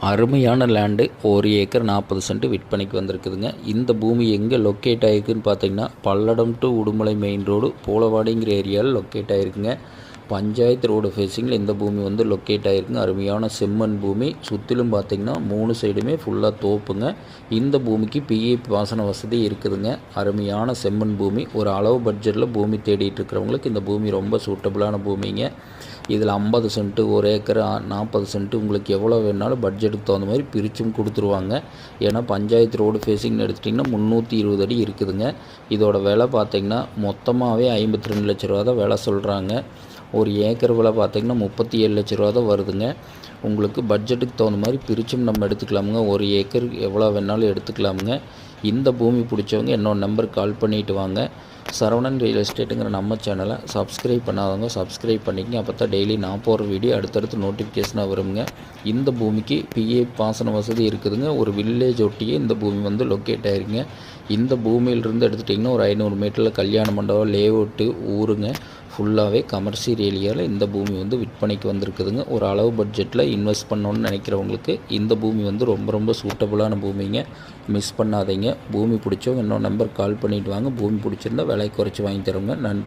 அருமையான land 1 acre 40 send விற்பனைக்கு வந்திருக்குதுங்க. இந்த பூமி எங்கே லொக்கேட் ஆகிருக்குன்னு பார்த்தீங்கன்னா, Palladam to Udumalai main road போலவாடிங்கிற ஏரியாவில் லொக்கேட் ஆகிருக்குங்க. பஞ்சாயத்து ரோடு ஃபேஸிங்கில் இந்த பூமி வந்து லொக்கேட் ஆகிருக்குங்க. அருமையான செம்மண் பூமி. சுற்றிலும் பார்த்திங்கன்னா 3 சைடுமே ஃபுல்லாக தோப்புங்க. இந்த பூமிக்கு பிஏபி பாசன வசதி இருக்குதுங்க. அருமையான செம்மண் பூமி. ஒரு அளவு பட்ஜெட்டில் பூமி தேடிட்டு இருக்கிறவங்களுக்கு இந்த பூமி ரொம்ப சூட்டபுளான பூமிங்க. இதில் 50 சென்ட்டு 1 ஏக்கர் 40 சென்ட்டு உங்களுக்கு எவ்வளோ வேணாலும் பட்ஜெட்டுக்கு தகுந்த மாதிரி பிரிச்சும் கொடுத்துருவாங்க. ஏன்னா பஞ்சாயத்து ரோடு ஃபேஸிங்னு எடுத்துட்டிங்கன்னா 320 அடி இருக்குதுங்க. இதோட விலை பார்த்திங்கன்னா மொத்தமாகவே 52 லட்ச ரூபா தான் விலை சொல்கிறாங்க. ஒரு ஏக்கர் விலை பார்த்திங்கன்னா 37 லட்ச ரூபா தான் வருதுங்க. உங்களுக்கு பட்ஜெட்டுக்கு தகுந்த மாதிரி பிரிச்சும் நம்ம எடுத்துக்கலாமுங்க. ஒரு ஏக்கர் எவ்வளோ வேணாலும் எடுத்துக்கலாமுங்க. இந்த பூமி பிடிச்சவங்க என்னோட நம்பருக்கு கால் பண்ணிவிட்டு வாங்க. சரவணன் ரியல் எஸ்டேட்டுங்கிற நம்ம சேனலை சப்ஸ்கிரைப் பண்ணாதவங்க சப்ஸ்கிரைப் பண்ணிக்கங்க. அப்போ தான் டெய்லி நான் போடுற வீடியோ அடுத்தடுத்து நோட்டிஃபிகேஷனாக வருங்க. இந்த பூமிக்கு பிஏ பாசன வசதி இருக்குதுங்க. ஒரு வில்லேஜ் ஒட்டியே இந்த பூமி வந்து லொக்கேட் ஆகிருங்க. இந்த பூமியிலிருந்து எடுத்துட்டிங்கன்னா ஒரு 500 மீட்டரில் கல்யாண மண்டபம் லேஅவுட்டு ஊருங்க. ஃபுல்லாகவே கமர்ஷியல் ஏரியாவில் இந்த பூமி வந்து விற்பனைக்கு வந்திருக்குதுங்க. ஒரு அளவு பட்ஜெட்டில் இன்வெஸ்ட் பண்ணணுன்னு நினைக்கிறவங்களுக்கு இந்த பூமி வந்து ரொம்ப ரொம்ப சூட்டபுளான பூமிங்க. மிஸ் பண்ணாதீங்க. பூமி பிடிச்சவங்க இன்னொரு நம்பர் கால் பண்ணிவிட்டு வாங்க. பூமி பிடிச்சிருந்தா விலை குறைச்சி வாங்கி தருங்க. நன்றி.